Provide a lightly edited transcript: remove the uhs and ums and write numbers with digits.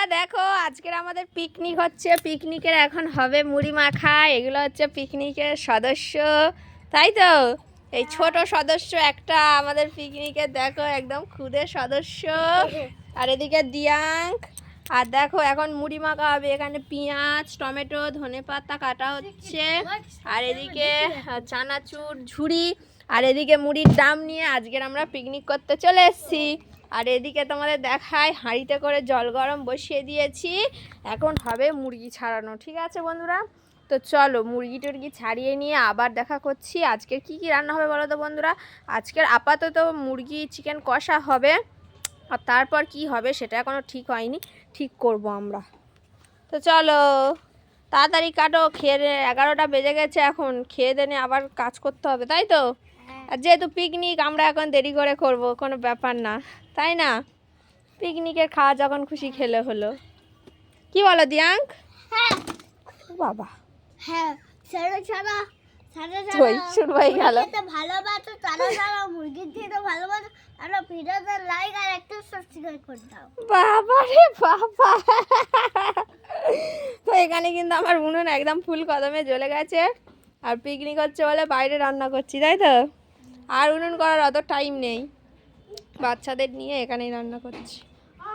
বন্ধুরা দেখো আজকের আমাদের পিকনিক হচ্ছে। পিকনিকের এখন হবে মুড়ি মাখা। এগুলো হচ্ছে পিকনিকের সদস্য, তাই তো? এই ছোট সদস্য একটা আমাদের পিকনিকের, দেখো একদম খুদে সদস্য। আর এদিকে দিয়াঙ্ক। আর দেখো এখন মুড়ি মাখা হবে। এখানে পেঁয়াজ, টমেটো, ধনেপাতা কাটা হচ্ছে। আর এদিকে চানাচুর, ঝুড়ি। আর এদিকে মুড়ির দাম নিয়ে আজকের আমরা পিকনিক করতে চলে এসেছি। আর এদিকে তোমাদের দেখায় হাঁড়িতে করে জল গরম বসিয়ে দিয়েছি। এখন হবে মুরগি ছাড়ানো, ঠিক আছে বন্ধুরা? তো চলো মুরগি টুরগি ছাড়িয়ে নিয়ে আবার দেখা করছি। আজকের কি কি রান্না হবে বলো তো বন্ধুরা? আজকের আপাতত মুরগি চিকেন কষা হবে, আর তারপর কি হবে সেটা এখনও ঠিক হয়নি, ঠিক করব আমরা। তো চলো তাড়াতাড়ি কাটো, খেয়ে 11টা বেজে গেছে, এখন খেয়ে দেনে আবার কাজ করতে হবে, তাই তো? আর যেহেতু পিকনিক আমরা এখন দেরি করে করব, কোনো ব্যাপার না, তাই না? পিকনিকের খাওয়া যখন খুশি খেলে হলো, কি বলো দিয়াঙ্ক? হ্যাঁ বাবা হ্যাঁ, ছাড়া ছাড়া শুরু হয়ে গেল। ভালোবাসো ছাড়া ছাড়া মুরগির থেকে ভালোবাসো, আর ভিডিওতে লাইক আর একটা সাবস্ক্রাইব করে দাও। বাবা রে বাবা। তো এখানে কিন্তু আমার উনুন একদম ফুল কদমে জ্বলে গেছে। আর পিকনিক হচ্ছে বলে বাইরে রান্না করছি, তাই তো? আর উনুন করার অত টাইম নেই, বাচ্চাদের নিয়ে এখানেই রান্না করছি।